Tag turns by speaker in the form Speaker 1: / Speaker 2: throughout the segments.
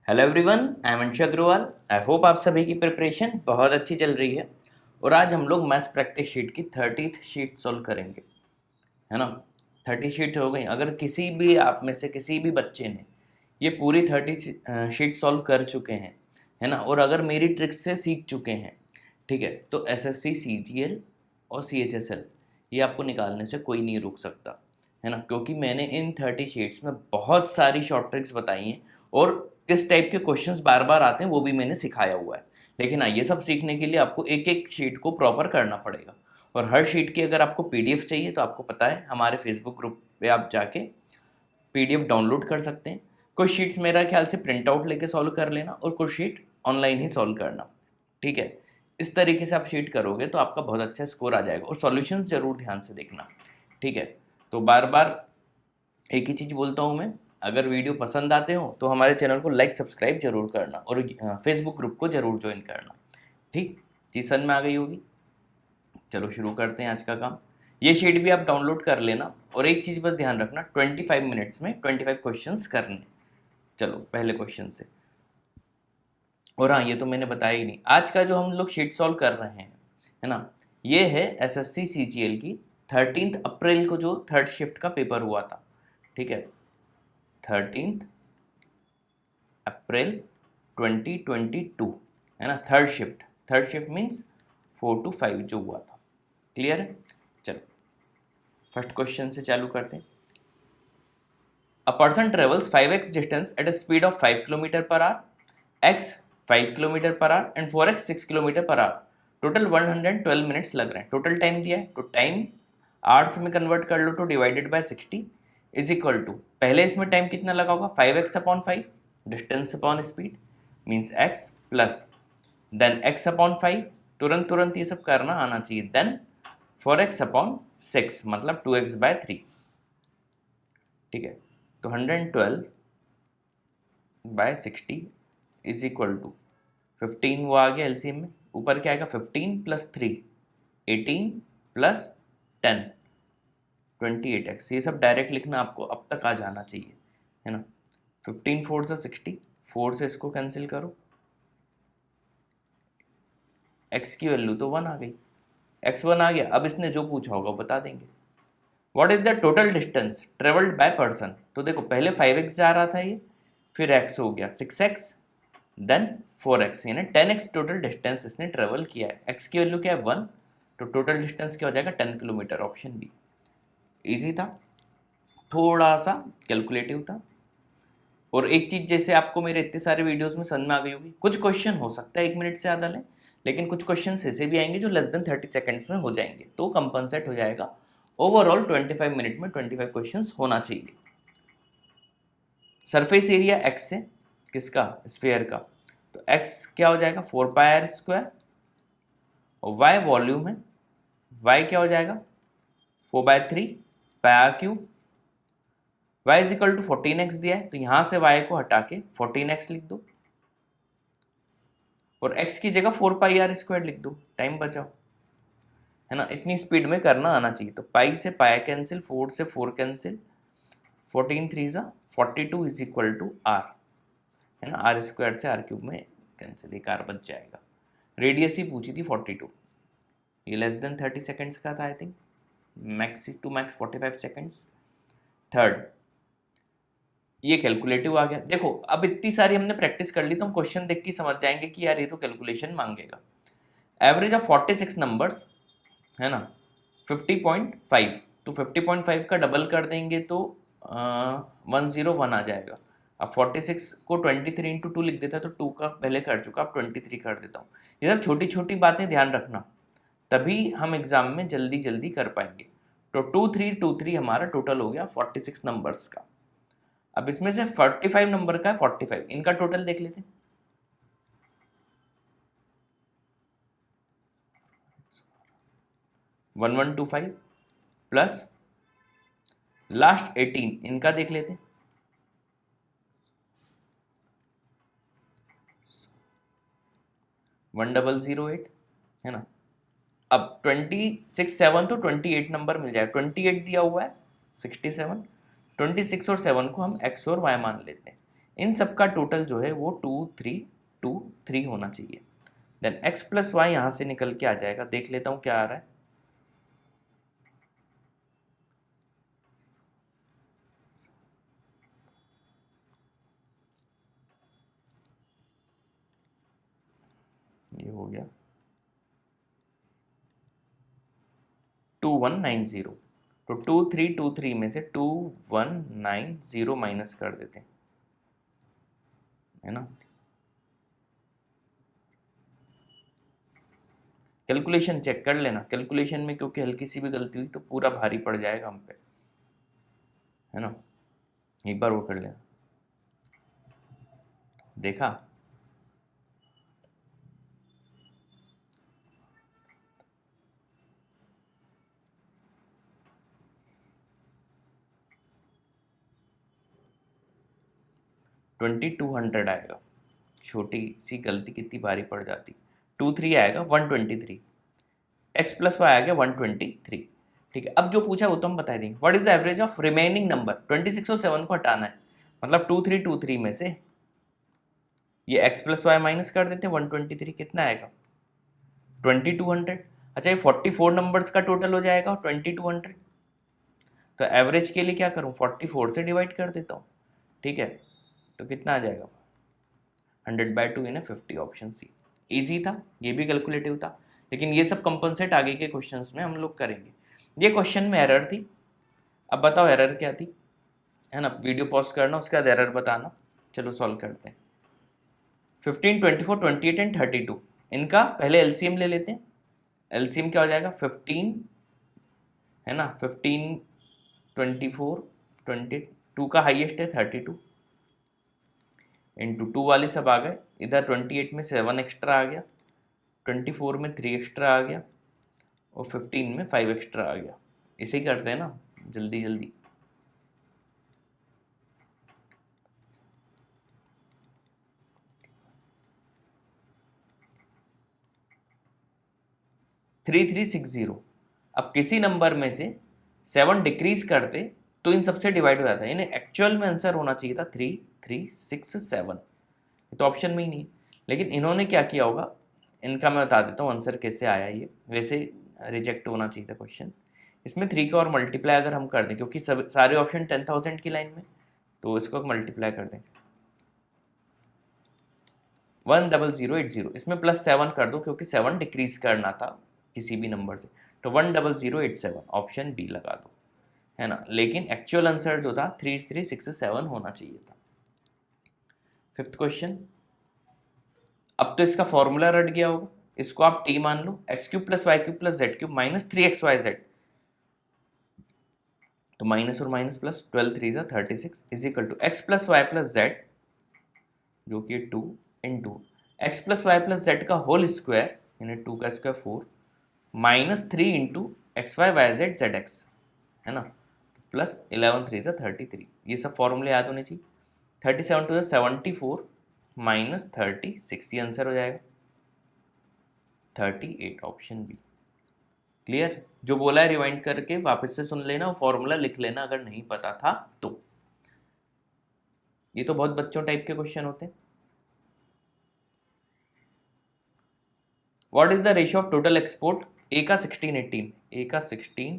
Speaker 1: Hello everyone, I am Anshu Agarwal. I hope आप सभी की प्रिपरेशन बहुत अच्छी चल रही है। और आज हम लोग मैथ्स प्रैक्टिस शीट की 30th शीट सॉल्व करेंगे, है ना। 30 शीट हो गई। अगर किसी भी आप में से किसी भी बच्चे ने ये पूरी 30 शीट सॉल्व कर चुके हैं, है ना, और अगर मेरी ट्रिक्स से सीख चुके हैं, ठीक है, तो एसएससी सीजीएल और सीएचएसएल ये आपको निकालने से कोई नहीं रोक सकता, है ना। क्योंकि मैंने इन 30 शीट्स में बहुत सारी शॉर्ट ट्रिक्स बताई हैं और किस टाइप के क्वेश्चंस बार बार आते हैं वो भी मैंने सिखाया हुआ है। लेकिन हाँ, ये सब सीखने के लिए आपको एक एक शीट को प्रॉपर करना पड़ेगा। और हर शीट की अगर आपको पीडीएफ चाहिए तो आपको पता है हमारे फेसबुक ग्रुप पे आप जाके पीडीएफ डाउनलोड कर सकते हैं। कुछ शीट्स मेरा ख्याल से प्रिंट आउट लेके सॉल्व कर लेना और कुछ शीट ऑनलाइन ही सॉल्व करना, ठीक है। इस तरीके से आप शीट करोगे तो आपका बहुत अच्छा स्कोर आ जाएगा। और सॉल्यूशंस जरूर ध्यान से देखना, ठीक है। तो बार बार एक ही चीज़ बोलता हूँ मैं, अगर वीडियो पसंद आते हो तो हमारे चैनल को लाइक सब्सक्राइब जरूर करना और फेसबुक ग्रुप को जरूर ज्वाइन करना, ठीक। चीज़ समझ में आ गई होगी। चलो शुरू करते हैं आज का काम। ये शीट भी आप डाउनलोड कर लेना और एक चीज़ बस ध्यान रखना, 25 मिनट्स में 25 क्वेश्चंस करने। चलो पहले क्वेश्चन से। और हाँ, ये तो मैंने बताया ही नहीं, आज का जो हम लोग शीट सॉल्व कर रहे हैं, है ना, ये है एसएससी सीजीएल की 13 अप्रैल को जो थर्ड शिफ्ट का पेपर हुआ था, ठीक है। 13 अप्रैल 2022, है ना। थर्ड शिफ्ट मीन्स 4 to 5 जो हुआ था। क्लियर है। चलो फर्स्ट क्वेश्चन से चालू करते हैं। A person travels 5x distance at a speed of 5 kilometre per hour, x 5 kilometre per hour and 4x 6 kilometre per hour. Total 112 minutes लग रहे हैं। टोटल टाइम दिया है तो टाइम आवर्स में कन्वर्ट कर लो तो divided by 60 is equal to, पहले इसमें टाइम कितना लगा होगा, 5x upon 5 distance upon speed means x plus then x upon 5, तुरंत तुरंत ये सब करना आना चाहिए, देन 4x अपॉन 6 मतलब 2x बाय 3, ठीक है। तो 112 बाय 60 इज इक्वल टू 15, वो आ गया एलसीएम में। ऊपर क्या आएगा, 15 प्लस 3 18 प्लस 10 28x। ये सब डायरेक्ट लिखना आपको अब तक आ जाना चाहिए, है ना। 15 4 से 60, 4 से इसको कैंसिल करो, x की वैल्यू तो 1 आ गई, x1 आ गया। अब इसने जो पूछा होगा बता देंगे। What is the total distance travelled by person, तो देखो पहले 5x जा रहा था ये, फिर x हो गया 6x देन 4x, यानी 10x टोटल डिस्टेंस इसने ट्रेवल किया है। x की वैल्यू क्या है 1, तो टोटल डिस्टेंस क्या हो जाएगा 10 किलोमीटर, ऑप्शन बी। इजी था, थोड़ा सा कैलकुलेटिव था। और एक चीज, जैसे आपको मेरे इतने सारे वीडियोस में समझ में आ गई होगी, कुछ क्वेश्चन हो सकता है 1 मिनट से ज़्यादा लें, लेकिन कुछ क्वेश्चन ऐसे भी आएंगे जो लेस देन 30 सेकंड्स में हो जाएंगे, तो कंपनसेट हो जाएगा। ओवरऑल 25 मिनट में 25 क्वेश्चन होना चाहिए। सरफेस एरिया एक्स है, किसका, स्फीयर का, तो एक्स क्या हो जाएगा 4 पाई आर स्क्वायर, और वाई वॉल्यूम है, वाई क्या हो जाएगा 4/3 pi r cube. y is equal to 14x दिया है, तो यहां से y को हटा के 14x लिख दो और x की जगह 4 पाई आर स्क्वायर लिख दो, टाइम बचाओ, है ना। इतनी स्पीड में करना आना चाहिए। तो पाई से पाई कैंसिल, 4 से 4 कैंसिल, 14 3 जा 42 इज इक्वल टू r, है ना। आर स्क्वायर से आर क्यूब में कैंसिल, एक आर बच जाएगा। रेडियस ही पूछी थी 42, ये लेस देन 30 सेकेंड्स का था I think, max to max 45 seconds. Third, ये कैलकुलेटिव आ गया। देखो अब इतनी सारी हमने प्रैक्टिस कर ली तो हम क्वेश्चन देख के समझ जाएंगे कि यार ये तो कैलकुलेशन मांगेगा। एवरेज ऑफ 46 नंबर्स, है ना, 50.5, तो 50.5 का डबल कर देंगे तो 101 आ जाएगा। अब 46 को 23 इंटू 2 लिख देता तो 2 का पहले कर चुका, अब 23 कर देता हूँ। ये सब छोटी छोटी बातें ध्यान रखना, तभी हम एग्जाम में जल्दी जल्दी कर पाएंगे। तो 2323 हमारा टोटल हो गया 46 नंबर्स का। अब इसमें से 45 नंबर का है 45, इनका टोटल देख लेते हैं। वन 125 प्लस लास्ट 18, इनका देख लेते हैं। 1008, है ना। अब 26 7 तो 28 नंबर मिल जाए, 28 दिया हुआ है 67, 26 और 7 को हम x और y मान लेते हैं। इन सब का टोटल जो है वो 2 3 होना चाहिए। देन x प्लस वाई यहाँ से निकल के आ जाएगा, देख लेता हूँ क्या आ रहा है। ये हो गया 2190। तो 2323 में से 2190 माइनस कर देते हैं, है ना। कैलकुलेशन चेक कर लेना, कैलकुलेशन में क्योंकि हल्की सी भी गलती हुई तो पूरा भारी पड़ जाएगा हम पे, है ना। एक बार वो कर लेना, देखा। ट्वेंटी 200 आएगा, छोटी सी गलती कितनी भारी पड़ जाती। 23 आएगा 123, एक्स प्लस वाई आ गया 123। ठीक है, अब जो पूछा वो तो हम बता देंगे। What is the average of remaining number, 26 और 7 को हटाना है, मतलब 2323 में से ये एक्स प्लस वाई माइनस कर देते हैं 123, कितना आएगा 2200। अच्छा, ये 44 नंबर्स का टोटल हो जाएगा 2200। तो एवरेज के लिए क्या करूं, 44 से डिवाइड कर देता हूं, ठीक है। तो कितना आ जाएगा 100/2 यानी 50, ऑप्शन सी। इजी था, ये भी कैलकुलेटिव था, लेकिन ये सब कंपनसेट आगे के क्वेश्चंस में हम लोग करेंगे। ये क्वेश्चन में एरर थी, अब बताओ एरर क्या थी, है ना। वीडियो पॉज करना, उसके बाद एरर बताना। चलो सॉल्व करते हैं। 15, 24, 28 एंड 32, इनका पहले एलसीएम ले लेते हैं। एलसीएम क्या हो जाएगा 15, है ना। 15, 24, 22 का हाईएस्ट है 32, इंटू 2 वाले सब आ गए इधर। 28 में 7 एक्स्ट्रा आ गया, 24 में 3 एक्स्ट्रा आ गया, और 15 में 5 एक्स्ट्रा आ गया। इसे ही करते हैं ना जल्दी जल्दी। थ्री 360। अब किसी नंबर में से 7 डिक्रीज करते तो इन सबसे डिवाइड हो जाता है, यानी एक्चुअल में आंसर होना चाहिए था 3367। तो ऑप्शन में ही नहीं, लेकिन इन्होंने क्या किया होगा, इनका मैं बता देता हूँ आंसर कैसे आया। ये वैसे रिजेक्ट होना चाहिए था क्वेश्चन। इसमें 3 का और मल्टीप्लाई अगर हम कर दें, क्योंकि सब सारे ऑप्शन 10,000 की लाइन में, तो इसको मल्टीप्लाई कर दें 10080। इसमें +7 कर दो, क्योंकि 7 डिक्रीज करना था किसी भी नंबर से, तो 10087, ऑप्शन बी लगा दो, है ना। लेकिन एक्चुअल आंसर जो था 3367 होना चाहिए था। फिफ्थ क्वेश्चन, अब तो इसका फॉर्मूला रट गया होगा, इसको आप टी मान लो, x³ + y³ + z³ minus 3xyz। तो माइनस और minus plus, 12 3 36 is equal to x + y + z, जो कि 2 इंटू x + y + z का होल स्क्वायर, यानी 2 का square 4, minus 3 into xy yz zx, है ना। प्लस 11 3 33, ये सब फॉर्मूले याद होने चाहिए। 37 2 74 माइनस 36, ये आंसर हो जाएगा 38, ऑप्शन बी। क्लियर, जो बोला है रिवाइंड करके वापस से सुन लेना और फॉर्मूला लिख लेना अगर नहीं पता था तो। ये तो बहुत बच्चों टाइप के क्वेश्चन होते हैं। What is the ratio of total export, A का 16 18, ए का 16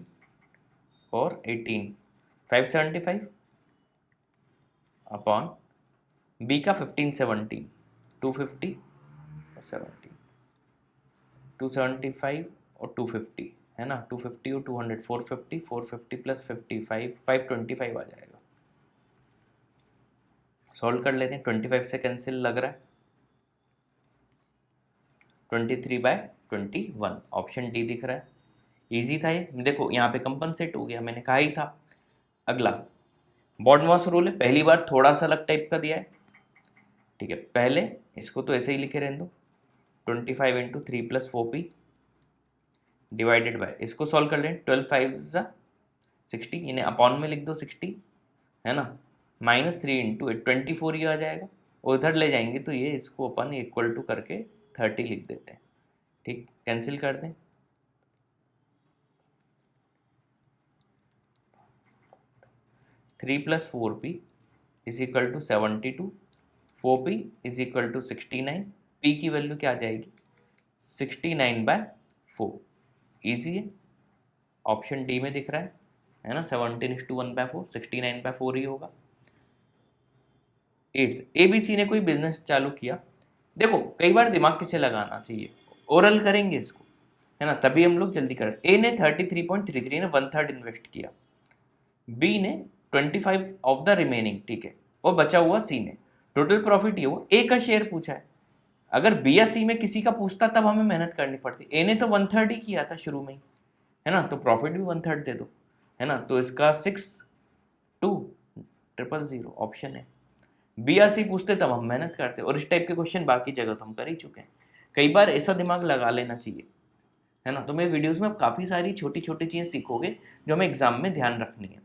Speaker 1: और 18, 575 अपॉन बी का 15 17, 250 और 17, 275 और 250, है ना। 250 और 200, 450, 450 + 55, 525 आ जाएगा। सॉल्व कर लेते हैं, 25 से कैंसिल लग रहा है, 23/21, ऑप्शन डी दिख रहा है। इजी था ये, देखो यहाँ पे कंपनसेट हो गया, मैंने कहा ही था। अगला बॉडमॉस रूल है, पहली बार थोड़ा सा अलग टाइप का दिया है, ठीक है। पहले इसको तो ऐसे ही लिखे रहने दो, 25 × 3 + 4p डिवाइडेड बाय, इसको सॉल्व कर लें, 12 5 60, इन्हें अपॉन में लिख दो 60, है ना। -3 × 24 ये आ जाएगा, उधर ले जाएंगे तो ये इसको अपन इक्वल टू करके 30 लिख देते हैं, ठीक। कैंसिल कर दें, 3 + 4p is equal to 72, 4p is equal to 69, p की वैल्यू क्या आ जाएगी 69/4। ईजी है, ऑप्शन डी में दिख रहा है ना, 17:1/4, 69/4 ही होगा। 8th, एबीसी ने कोई बिजनेस चालू किया। देखो कई बार दिमाग किसे लगाना चाहिए, ओरल करेंगे इसको, है ना, तभी हम लोग जल्दी करें। ए ने 33.33 ने 1/3 इन्वेस्ट किया, बी ने 25 ऑफ द रिमेनिंग, ठीक है, और बचा हुआ सी ने। टोटल प्रॉफिट ये हुआ, ए का शेयर पूछा है। अगर बी या सी में किसी का पूछता तब हमें मेहनत करनी पड़ती, ए ने तो 1/3 ही किया था शुरू में ही, है ना, तो प्रॉफिट भी 1/3 दे दो, है ना, तो इसका 6200 ऑप्शन है। बी या सी पूछते तब हम मेहनत करते, और इस टाइप के क्वेश्चन बाकी जगह तो हम कर ही चुके हैं। कई बार ऐसा दिमाग लगा लेना चाहिए, है ना। तो मेरे वीडियोस में आप काफ़ी सारी छोटी छोटी चीज़ सीखोगे जो हमें एग्जाम में ध्यान रखनी है।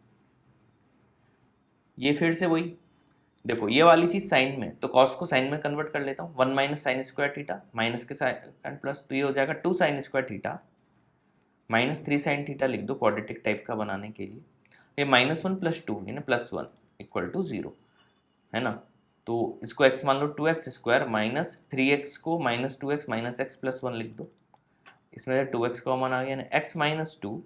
Speaker 1: ये फिर से वही देखो, ये वाली चीज़ साइन में, तो कॉस को साइन में कन्वर्ट कर लेता हूँ। 1 minus sine square theta minus के साइन प्लस, तो ये हो जाएगा 2 sine square theta minus 3 sine theta, लिख दो क्वाड्रेटिक टाइप का बनाने के लिए। ये -1 + 2 यानी +1 इक्वल टू 0, है ना। तो इसको x मान लो 2x² माइनस 3x को -2x माइनस x + 1 लिख दो। इसमें 2x कॉमन आ गया, x - 2,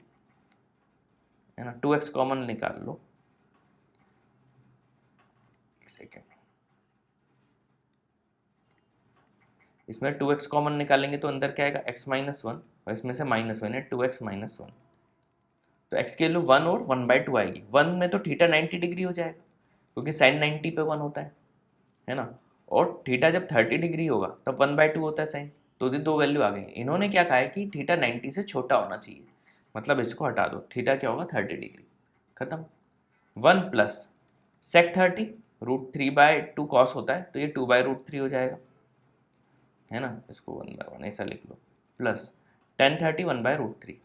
Speaker 1: है ना, 2x कॉमन निकाल लो। एक सेकेंड, इसमें 2x कॉमन निकालेंगे तो अंदर क्या आएगा x - 1, और इसमें से -1 है 2x - 1, तो x की वैल्यू 1 और 1/2 आएगी। 1 में तो थीटा 90 डिग्री हो जाएगा क्योंकि साइन 90 पे 1 होता है ना, और थीटा जब 30 डिग्री होगा तब 1/2 होता है साइन, तो ये दो वैल्यू आ गई। इन्होंने क्या कहा है कि थीटा 90 से छोटा होना चाहिए, मतलब इसको हटा दो, थीटा क्या होगा 30 डिग्री, खत्म। 1 प्लस sec 30 √3/2 कॉस होता है, तो ये 2/√3 हो जाएगा, है ना, इसको 1/1 ऐसा लिख लो, प्लस tan 30 1/√3,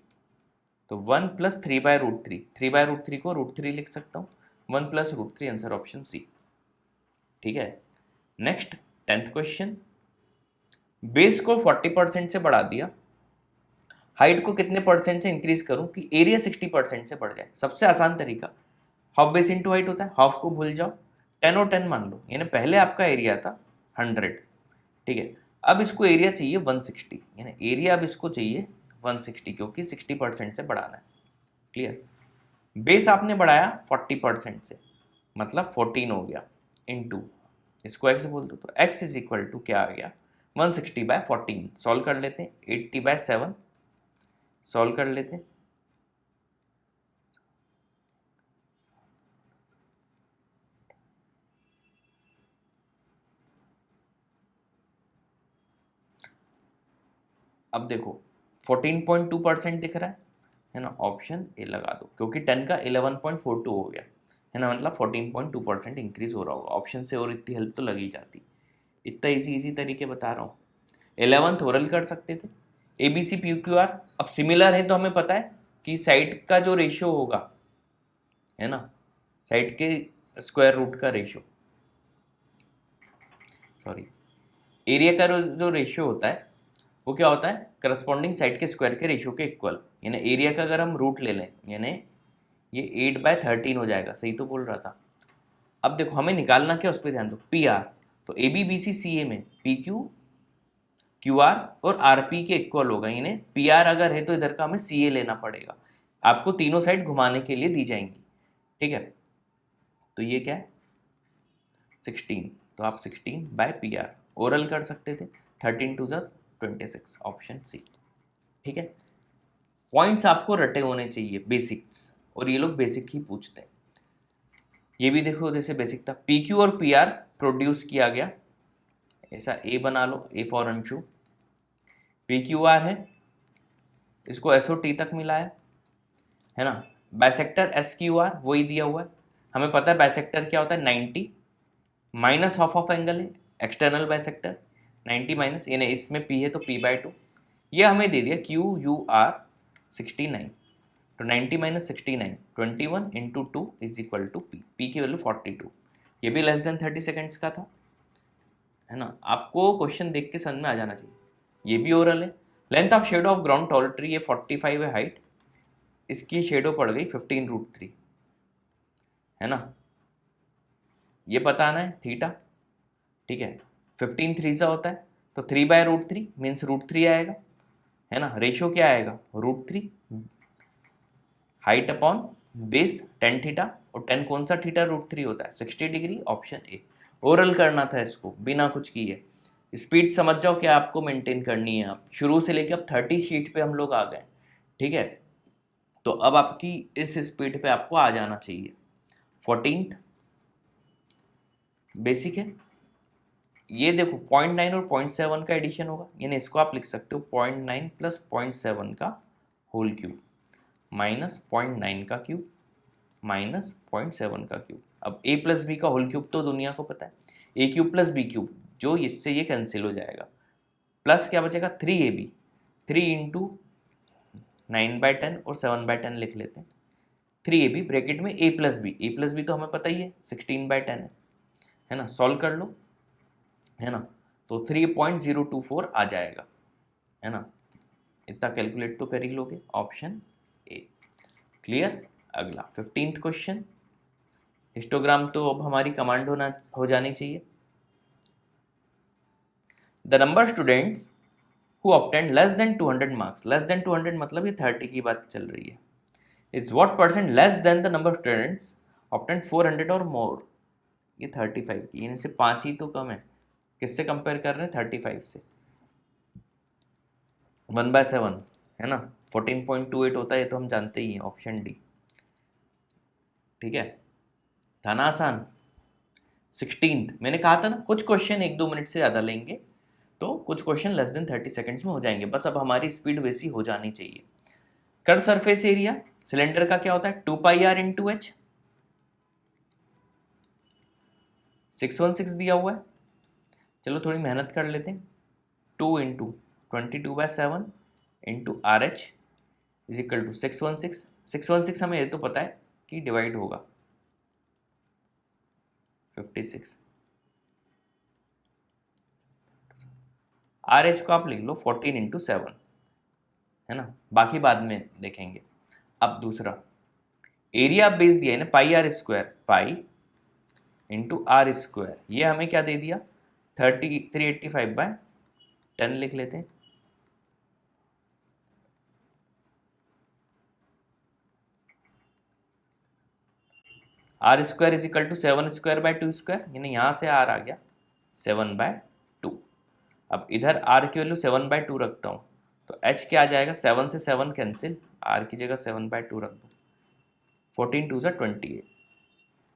Speaker 1: तो 1 प्लस 3/√3, 3/√3 को √3 लिख सकता हूँ, 1 प्लस √3, आंसर ऑप्शन सी, ठीक है। नेक्स्ट 10th क्वेश्चन, बेस को 40% से बढ़ा दिया, हाइट को कितने परसेंट से इंक्रीज करूं कि एरिया 60% से बढ़ जाए। सबसे आसान तरीका, हाफ बेस इंटू हाइट होता है, हाफ को भूल जाओ, 10 और 10 मान लो, यानी पहले आपका एरिया था 100, ठीक है, अब इसको एरिया चाहिए 160, यानी एरिया अब इसको चाहिए 160 क्योंकि 60% से बढ़ाना है, क्लियर। बेस आपने बढ़ाया 40% से, मतलब 14 हो गया, इंटू इसको x बोल दो, तो x इज इक्वल टू क्या आ गया 160/14। सॉल्व कर लेते हैं, 80/7 सॉल्व कर लेते हैं, अब देखो 14.2% दिख रहा है ना, ऑप्शन ए लगा दो क्योंकि 10 का 11.42 हो गया, है ना, मतलब 14.2% इंक्रीज हो रहा होगा। ऑप्शन से और इतनी हेल्प तो लगी जाती, इतना इजी तरीके बता रहा हूँ। 11th ओरल कर सकते थे, A B C P Q R, अब सिमिलर है तो हमें पता है कि साइड का जो रेशियो होगा, है ना, साइड के स्क्वायर रूट का रेशियो, सॉरी, एरिया का जो रेशियो होता है वो क्या होता है, करस्पॉन्डिंग साइड के स्क्वायर के रेशियो के इक्वल, यानी एरिया का अगर हम रूट ले लें, यानी ये 8/13 हो जाएगा, सही तो बोल रहा था। अब देखो हमें निकालना क्या, उस पर ध्यान दो, पी आर, तो ए बी बी सी सी ए में पी क्यू क्यू आर और आर पी के इक्वल होगा, यानी पी आर अगर है तो इधर का हमें सी ए लेना पड़ेगा, आपको तीनों साइड घुमाने के लिए दी जाएंगी, ठीक है। तो ये क्या है 16, तो आप 16/PR ओरल कर सकते थे, 13 2 26, ऑप्शन सी, ठीक है। पॉइंट्स आपको रटे होने चाहिए, बेसिक्स, और ये लोग बेसिक ही पूछते हैं। ये भी देखो जैसे बेसिक था, PQ और PR प्रोड्यूस किया गया, ऐसा ए बना लो, ए फॉर अंशु, PQR है, इसको SOT तक मिला है ना। बाइसेक्टर SQR वही दिया हुआ है, हमें पता है बाइसेक्टर क्या होता है 90 माइनस हाफ ऑफ एंगल है, एक्सटर्नल बाइसेक्टर 90 माइनस, यानी इसमें P है तो P/2, ये हमें दे दिया QUR 69, तो 90 minus 69 21 into 2 is equal to P की वैल्यू 42, ये भी लेस देन 30 सेकेंड्स का था, है ना। आपको क्वेश्चन देख के समझ में आ जाना चाहिए। ये भी ओरल है, length of shadow of ground tall tree, ये 45 है हाइट, इसकी शेडो पड़ गई 15√3, है ना, ये बताना है थीटा, ठीक है, 15 3 सा होता है, तो 3/√3 मीन्स √3 आएगा, है ना। रेशियो क्या आएगा, √3 height upon base tan theta, और टेन कौन सा थीटा, √3 होता है, 60 डिग्री, ऑप्शन ए। ओरल करना था इसको बिना कुछ किए। स्पीड समझ जाओ क्या आपको मेंटेन करनी है, आप शुरू से लेके अब 30 शीट पे हम लोग आ गए, ठीक है। तो अब आपकी इस स्पीड पे आपको आ जाना चाहिए। 14th बेसिक है, ये देखो 0.9 और 0.7 का एडिशन होगा, यानी इसको आप लिख सकते हो 0.9 प्लस 0.7 का होल क्यूब माइनस 0.9 का क्यूब माइनस 0.7 का क्यूब। अब a प्लस बी का होल क्यूब तो दुनिया को पता है, ए क्यूब प्लस बी क्यूब, जो इससे ये कैंसिल हो जाएगा, प्लस क्या बचेगा 3ab, 3 इंटू 9/10 और 7/10 लिख लेते हैं, 3ab ब्रैकेट में a प्लस बी तो हमें पता ही है 16/10 है ना। सॉल्व कर लो, है ना, तो 3.024 आ जाएगा, है ना। इतना कैलकुलेट तो कर ही लोगे, ऑप्शन ए। क्लियर। अगला 15th क्वेश्चन, हिस्टोग्राम तो अब हमारी कमांड हो जानी चाहिए। The number students who obtained less than 200 marks, less than 200 मतलब ये 30 की बात चल रही है, is what percent less than the number students obtained 400 और मोर, ये 35 की, इनसे 5 ही तो कम है। किससे कंपेयर कर रहे हैं, 35 से। 1/7 है ना, 14.28 होता है, ये तो हम जानते ही हैं, ऑप्शन डी, ठीक है। था ना आसान। 16th मैंने कहा था ना कुछ क्वेश्चन 1-2 मिनट से ज़्यादा लेंगे, तो कुछ क्वेश्चन लेस देन 30 सेकंड्स में हो जाएंगे, बस अब हमारी स्पीड वैसी हो जानी चाहिए। कर्व सरफेस एरिया सिलेंडर का क्या होता है, 2πr इंटू एच, 616 दिया हुआ है, चलो थोड़ी मेहनत कर लेते हैं। 2 into 22/7 into R H is equal to 616, 616 हमें ये तो पता है कि डिवाइड होगा 56, आर एच को आप लिख लो 14 इंटू 7, है ना, बाकी बाद में देखेंगे। अब दूसरा एरिया बेस दिया है ना, πr², pi into are square, ये हमें क्या दे दिया 385/10 लिख लेते हैं। r² इज इक्वल टू 7²/2², यानी यहाँ से r आ गया 7/2। अब इधर r की वैल्यू 7/2 रखता हूँ, तो h क्या आ जाएगा, 7 से 7 कैंसिल, r की जगह 7/2 रख दो, 14 2 28,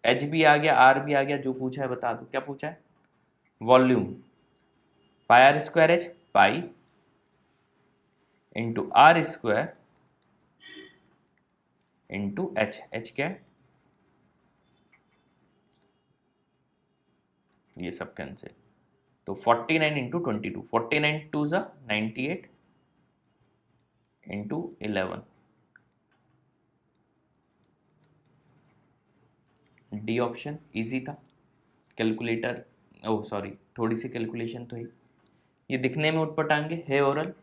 Speaker 1: h भी आ गया r भी आ गया, जो पूछा है बता दो, क्या पूछा है, volume πr²h, pi into r² into h क्या है, ये सब कैंसिल, तो 49 इंटू 22, 49 2 ज़ा 98 इंटू 11, डी ऑप्शन इजी था। कैलकुलेटर, ओह सॉरी, थोड़ी सी कैलकुलेशन तो ही, ये दिखने में उटपटांगे है ओरल।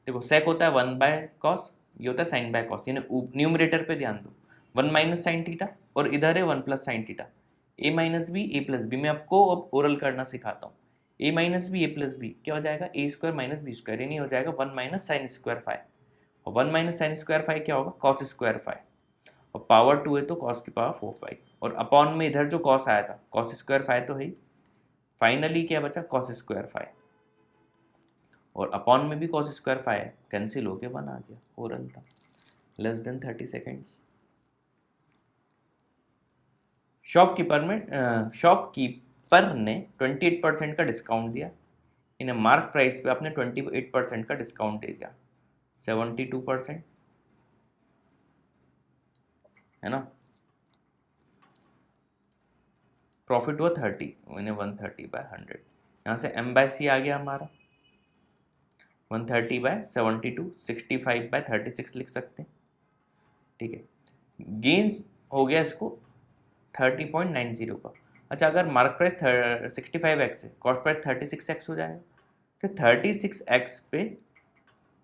Speaker 1: देखो सेक होता है 1/cos, ये होता है sin/cos, यानी न्यूमरेटर पे ध्यान दो, 1 माइनस साइन थीटा, और इधर है 1 plus sine theta, a minus B A plus B, मैं आपको अब ओरल करना सिखाता हूँ। a minus B A plus B क्या हो जाएगा, a² माइनस b², यानी हो जाएगा 1 माइनस साइन स्क्वायर फाइव, और 1 माइनस साइन स्क्वायर फाइव क्या होगा, cos स्क्वायर फाइव, और पावर 2 है तो cos की पावर 4/5, और अपॉन में इधर जो cos आया था cos स्क्वायर फाइव तो है, फाइनली क्या बचा cos स्क्वायर फाइव, और अपॉन में भी cos स्क्वायर फाइव कैंसिल होके 1 आ गया, ओरल था, लेस देन 30 सेकेंड्स। शॉपकीपर ने 28% का डिस्काउंट दिया, इन्हें मार्क प्राइस पे आपने 28% का डिस्काउंट दे दिया, 72%, है ना। प्रॉफिट हुआ 30, इन्हें 130/100, यहाँ से m/c आ गया हमारा 130/72, 65/36 लिख सकते हैं, ठीक है। गेन्स हो गया इसको 30.90 का। अच्छा, अगर मार्क प्राइस 65x है, कॉस्ट प्राइस 36x हो जाएगा, तो 36x पे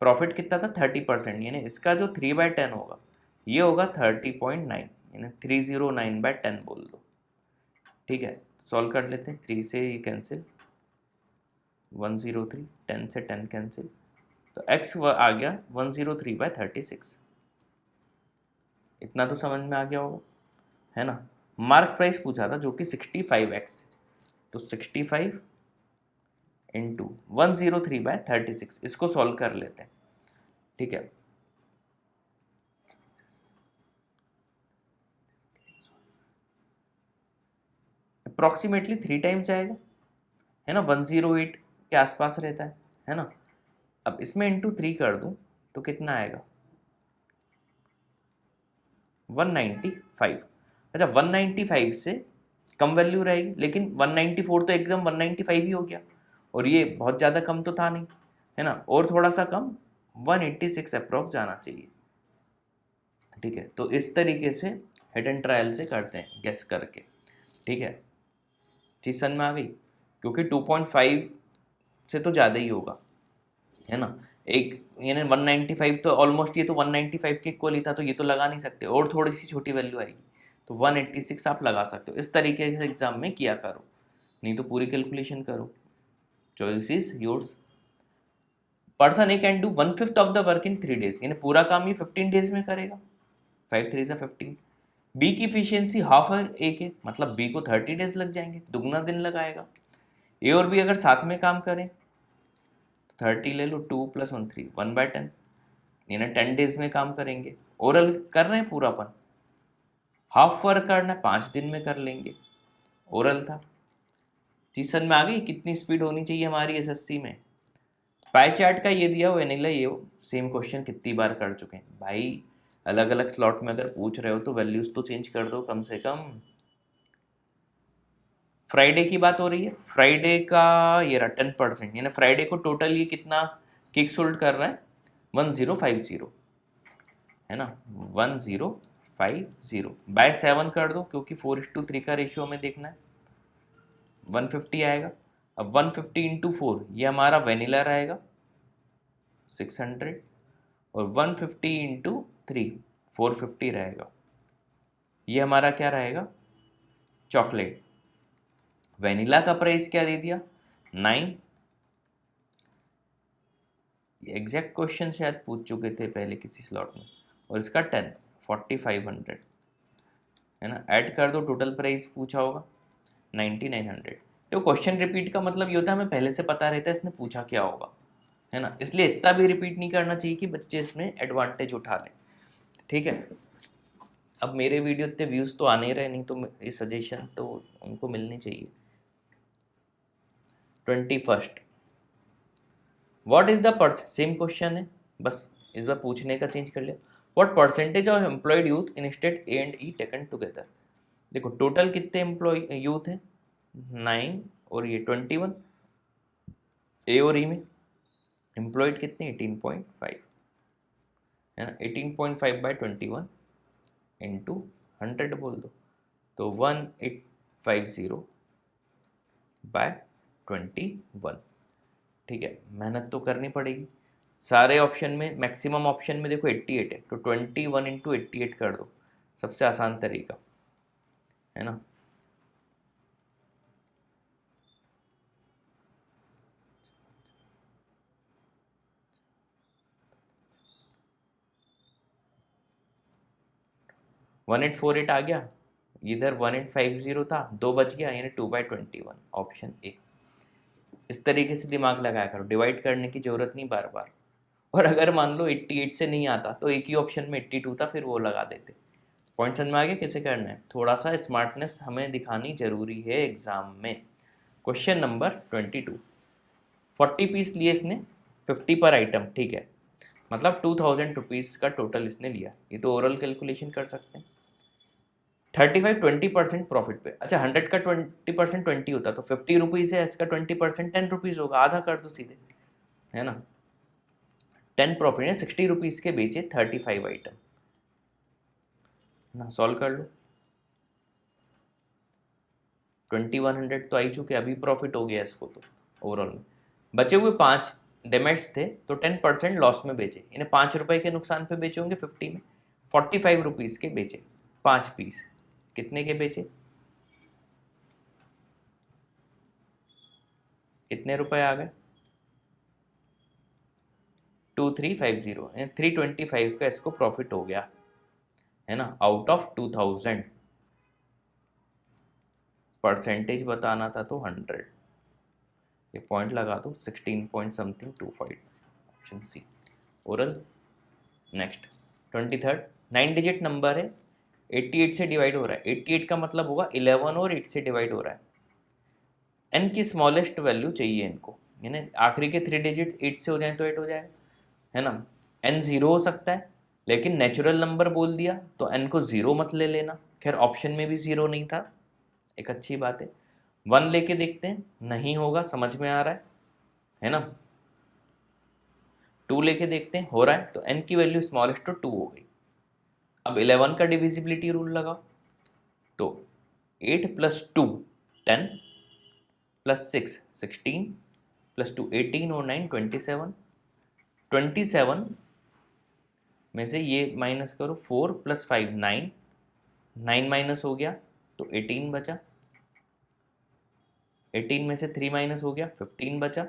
Speaker 1: प्रॉफिट कितना था 30%, यानी इसका जो 3/10 होगा ये होगा 30.9, यानी 309/10 बोल दो, ठीक है। सॉल्व कर लेते हैं, 3 से ये कैंसिल, 103, 10 से 10 कैंसिल, तो x आ गया 103/36। इतना तो समझ में आ गया होगा, है ना। मार्क प्राइस पूछा था जो कि 65x, तो 65 इंटू 103/36, इसको सॉल्व कर लेते हैं, ठीक है। अप्रॉक्सीमेटली 3 टाइम्स जाएगा, है ना, 108 के आसपास रहता है ना। अब इसमें इंटू 3 कर दूं तो कितना आएगा, 195। अच्छा 195 से कम वैल्यू रहेगी, लेकिन 194 तो एकदम 195 ही हो गया, और ये बहुत ज़्यादा कम तो था नहीं, है ना, और थोड़ा सा कम 186 अप्रॉक्स जाना चाहिए, ठीक है। तो इस तरीके से हिट एंड ट्रायल से करते हैं गेस करके, ठीक है। चीज समझ में आ गई, क्योंकि 2.5 से तो ज़्यादा ही होगा, है ना। एक यानी 195 तो ऑलमोस्ट, ये तो 195 के इक्वल ही था, तो ये तो लगा नहीं सकते, और थोड़ी सी छोटी वैल्यू आएगी, तो 186 आप लगा सकते हो। इस तरीके से एग्जाम में किया करो, नहीं तो पूरी कैलकुलेशन करो। Choice is yours. Person A can do 1/5 of the work in 3 days, यानी पूरा काम ये 15 डेज में करेगा, 5 3 15। बी की इफिशियंसी हाफ है ए के, मतलब बी को 30 डेज लग जाएंगे, दुगना दिन लगाएगा। ए और बी अगर साथ में काम करें, 30 ले लो, 2 + 1 3, 1/10, यानी 10 डेज में काम करेंगे। ओरल कर रहे हैं पूरापन, हाफ वर्क करना है 5 दिन में कर लेंगे, ओरल था। चीज समझ में आ गई कितनी स्पीड होनी चाहिए हमारी एसएससी में। पाई चार्ट का ये दिया हो वेनिला ये हो, सेम क्वेश्चन कितनी बार कर चुके हैं भाई। अलग अलग स्लॉट में अगर पूछ रहे हो तो वैल्यूज तो चेंज कर दो कम से कम। फ्राइडे की बात हो रही है, फ्राइडे का ये रहा 10%, यानी फ्राइडे को टोटल ये कितना किक सोल्ड कर रहा है, 1050, है ना, 1050 बाय 7 कर दो, क्योंकि 4:3 का रेशियो में देखना है, 150 आएगा। अब 150 इंटू 4 ये हमारा वेनिला रहेगा 600, और 150 इंटू 3 450 रहेगा, ये हमारा क्या रहेगा, चॉकलेट। वेनिला का प्राइस क्या दे दिया, 9। एग्जैक्ट क्वेश्चन शायद पूछ चुके थे पहले किसी स्लॉट में, और इसका 10 4500, है ना। ऐड कर दो, टोटल प्राइस पूछा होगा 9900। तो क्वेश्चन रिपीट का मतलब ये होता है हमें पहले से पता रहता है इसने पूछा क्या होगा, है ना, इसलिए इतना भी रिपीट नहीं करना चाहिए कि बच्चे इसमें एडवांटेज उठा लें, ठीक है। अब मेरे वीडियो इतने व्यूज़ तो आने रहे, नहीं तो ये सजेशन तो उनको मिलनी चाहिए। 21st, what is the person, same question है, बस इस बार पूछने का चेंज कर लिया। What percentage of employed youth in state A and E taken together. देखो टोटल कितने एम्प्लॉय यूथ है, 9 और ये 21, ए और ई में एम्प्लॉयड कितने 18.5, है ना। 18.5/21 इंटू 100 बोल दो, तो 1850/21, ठीक है। मेहनत तो करनी पड़ेगी, सारे ऑप्शन में मैक्सिमम ऑप्शन में देखो 88 है, तो 21 इंटू 88 कर दो, सबसे आसान तरीका, है ना। वन 1848 आ गया, इधर 1850 था, 2 बच गया, यानी 2/21, ऑप्शन ए। इस तरीके से दिमाग लगाया करो, डिवाइड करने की जरूरत नहीं बार बार। और अगर मान लो 88 से नहीं आता तो एक ही ऑप्शन में 82 था, फिर वो लगा देते। पॉइंट समझ में आ गया कैसे करना है, थोड़ा सा स्मार्टनेस हमें दिखानी जरूरी है एग्जाम में। क्वेश्चन नंबर 22, 40 पीस लिए इसने, 50 पर आइटम, ठीक है, मतलब 2000 रुपीज़ का टोटल इसने लिया। ये तो ओरल कैलकुलेशन कर सकते हैं। 35 20% प्रॉफिट पे, अच्छा 100 का 20% 20 होता, तो 50 रुपीज़ है, इसका 20% 10 रुपीज़ होगा, आधा कर दो सीधे, है ना। 10 प्रॉफिट है, 60 रुपीज़ के बेचे 35 आइटम, ना सॉल्व कर लो। 2100 तो आई चुके, अभी प्रॉफिट हो गया इसको तो ओवरऑल में। बचे हुए 5 डेमेट्स थे, तो 10% लॉस में बेचे, इन्हें 5 रुपए के नुकसान पे बेचे होंगे 50 में, 45 रुपीज़ के बेचे 5 पीस, कितने के बेचे, कितने रुपए आ गए, 2350, 325 का इसको प्रॉफिट हो गया, है ना, आउट ऑफ 2000। परसेंटेज बताना था तो 100, एक पॉइंट लगा दो, 16 point something 25, option C oral. Next 23rd, 9 digit number है, 88 से डिवाइड हो रहा है, 88 का मतलब होगा 11 और 8 से डिवाइड हो रहा है। एन की स्मॉलेस्ट वैल्यू चाहिए इनको, यानी आखिरी के 3 डिजिट्स 8 से हो जाए तो 8 हो जाए, है ना। एन जीरो हो सकता है, लेकिन नेचुरल नंबर बोल दिया तो एन को जीरो मत ले लेना। खैर ऑप्शन में भी जीरो नहीं था, एक अच्छी बात है। 1 लेके देखते हैं, नहीं होगा, समझ में आ रहा है ना। 2 लेके देखते हैं, हो रहा है, तो एन की वैल्यू स्मॉलेस्ट तो 2 हो गई। अब 11 का डिविजिबिलिटी रूल लगाओ, तो 8 + 2 10 + 6 16 + 2 18 और 9 27, 27 में से ये माइनस करो, 4 + 5 9, 9 माइनस हो गया तो 18 बचा, 18 में से 3 माइनस हो गया 15 बचा।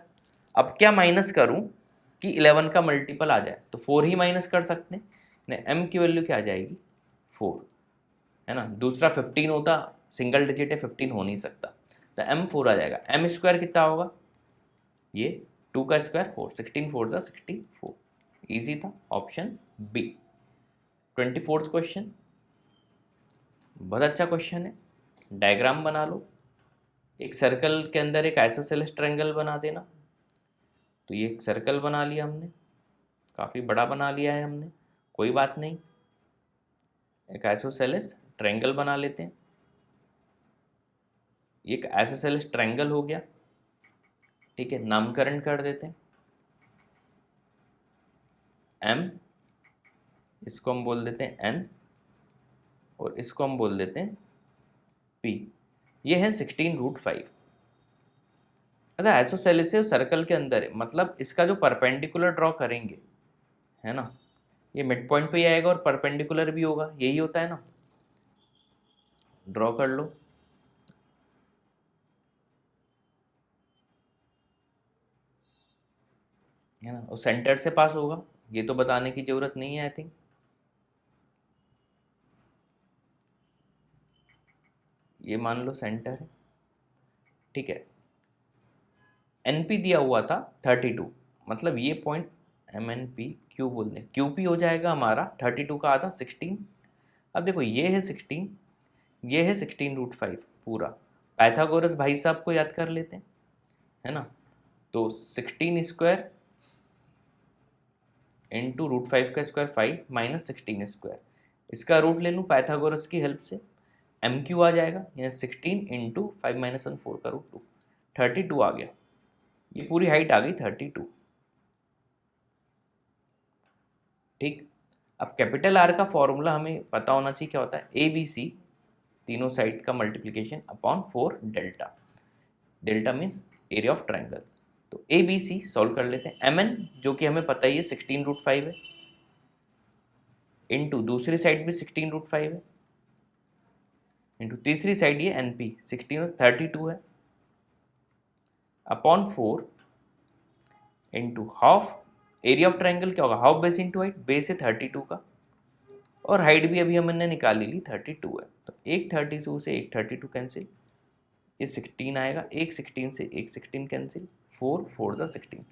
Speaker 1: अब क्या माइनस करूं कि 11 का मल्टीपल आ जाए, तो 4 ही माइनस कर सकते हैं, एम की वैल्यू क्या आ जाएगी 4, है ना। दूसरा 15 होता, सिंगल डिजिट है, 15 हो नहीं सकता, तो एम 4 आ जाएगा। एम स्क्वायर कितना होगा, ये 2 का स्क्वायर 4, 16 4 जा 64, ईजी था, ऑप्शन बी। 24th क्वेश्चन, बहुत अच्छा क्वेश्चन है। डायग्राम बना लो, एक सर्कल के अंदर एक आइसोसेलेस ट्रायंगल बना देना। तो ये एक सर्कल बना लिया हमने, काफ़ी बड़ा बना लिया है हमने, कोई बात नहीं, एक आइसोसेलेस ट्रायंगल बना लेते हैं। एक आइसोसेलेस ट्रायंगल हो गया, ठीक है, नामकरण कर देते हैं एम, इसको हम बोल देते हैं एन, और इसको हम बोल देते हैं पी। ये है 16√5। अच्छा, आइसोसेलेस है, सर्कल के अंदर है, मतलब इसका जो परपेंडिकुलर ड्रॉ करेंगे, है ना, ये मिड पॉइंट पे ही आएगा और परपेंडिकुलर भी होगा, यही होता है ना। ड्रॉ कर लो, है ना, और सेंटर से पास होगा, ये तो बताने की जरूरत नहीं है आई थिंक। ये मान लो सेंटर है, ठीक है। एनपी दिया हुआ था 32, मतलब ये point M N P Q बोल दें, क्यू पी हो जाएगा हमारा 32 का आधा 16। अब देखो ये है 16, ये है 16√5 पूरा। पाइथागोरस भाई साहब को याद कर लेते हैं, है ना। तो 16 स्क्वायर इंटू √5 का स्क्वायर 5 माइनस 16 स्क्वायर, इसका रूट ले लूँ पाइथागोरस की हेल्प से, एम क्यू आ जाएगा, यानी 16 इंटू 5 माइनस 1 4 का √2, 32 आ गया। ये पूरी हाइट आ गई 32, ठीक। अब कैपिटल आर का फॉर्मूला हमें पता होना चाहिए, क्या होता है, ए बी सी तीनों साइड का multiplication upon 4 delta, delta means area of triangle. तो ए बी सी सॉल्व कर लेते हैं, एम एन जो कि हमें पता ही है 16√5 है, इंटू दूसरी साइड भी 16√5 है, इंटू तीसरी साइड ये एन पी 16 और 32 है, upon 4 into half, area of triangle क्या होगा, half base into height, base है 32 का, और हाइट भी अभी हमने निकाली ली 32 है, तो एक 32 से एक 32 कैंसिल, ये 16 आएगा, एक 16 से एक 16 कैंसिल, 4 4 जा 16।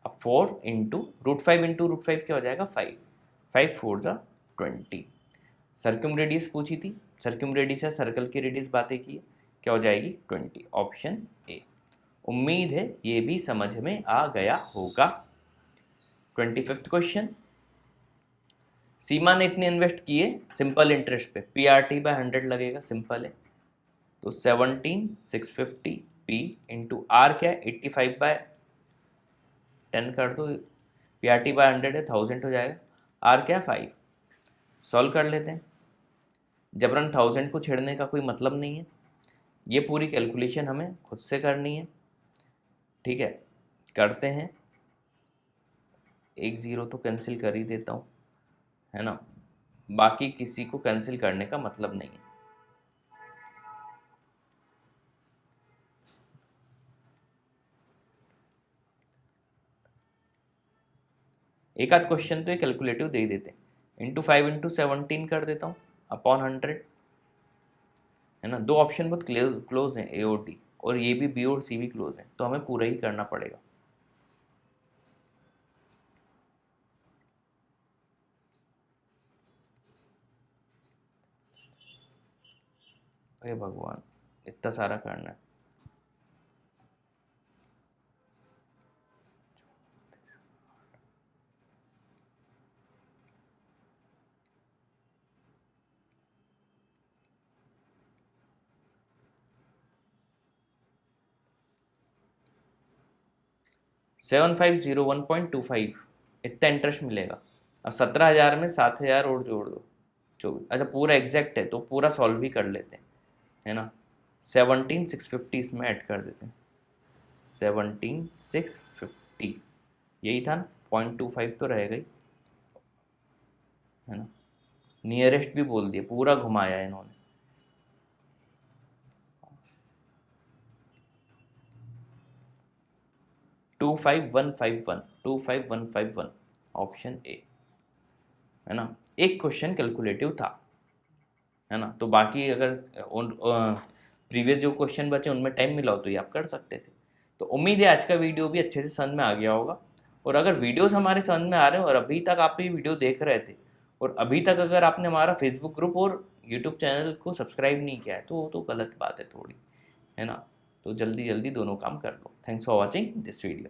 Speaker 1: अब 4 इंटू √5 क्या हो जाएगा 5, 5 4 जा 20। सर्क्यूम रेडियस पूछी थी, सर्क्यूम रेडियस या सर्कल की रेडियस बातें की है, क्या हो जाएगी 20, ऑप्शन ए। उम्मीद है ये भी समझ में आ गया होगा। 25th क्वेश्चन, सीमा ने इतने इन्वेस्ट किए सिंपल इंटरेस्ट पे, PRT/100 लगेगा, सिंपल है, तो 17,650 P इंटू आर क्या है 85/10 कर दो, PRT/100 है 1000 हो जाएगा, आर क्या है 5। सॉल्व कर लेते हैं, जबरन 1000 को छेड़ने का कोई मतलब नहीं है, ये पूरी कैलकुलेशन हमें खुद से करनी है, ठीक है। करते हैं, एक ज़ीरो तो कैंसिल कर ही देता हूँ, है ना, बाकी किसी को कैंसिल करने का मतलब नहीं है। एक आध क्वेश्चन तो ये कैलकुलेटिव दे ही देते हैं। इंटू 5 इंटू 17 कर देता हूँ अपॉन 100, है ना। दो ऑप्शन बहुत क्लोज हैं, ए और डी, और ये भी बी और सी भी क्लोज हैं, तो हमें पूरा ही करना पड़ेगा। अरे भगवान, इतना सारा करना है। सेवन फाइव जीरो 1.25, इतना इंटरेस्ट मिलेगा। अब 17,000 में 7,000 और जोड़ दो, 24। अच्छा पूरा एग्जैक्ट है तो पूरा सॉल्व भी कर लेते हैं, है ना। 17,650 इसमें ऐड कर देते हैं, 17,650 यही था ना, 0.25 तो रहेगा ही, है ना। नियरेस्ट भी बोल दिया, पूरा घुमाया इन्होंने। Two five one five one 25151 option A, है ना। एक क्वेश्चन कैलकुलेटिव था, है ना। तो बाकी अगर प्रीवियस जो क्वेश्चन बचे उनमें टाइम मिला हो तो ये आप कर सकते थे। तो उम्मीद है आज का वीडियो भी अच्छे से समझ में आ गया होगा। और अगर वीडियोस हमारे समझ में आ रहे हैं और अभी तक आप ये वीडियो देख रहे थे और अभी तक अगर आपने हमारा फेसबुक ग्रुप और यूट्यूब चैनल को सब्सक्राइब नहीं किया है तो वो तो गलत बात है थोड़ी, है ना। तो जल्दी जल्दी दोनों काम कर लो। Thanks for watching this video.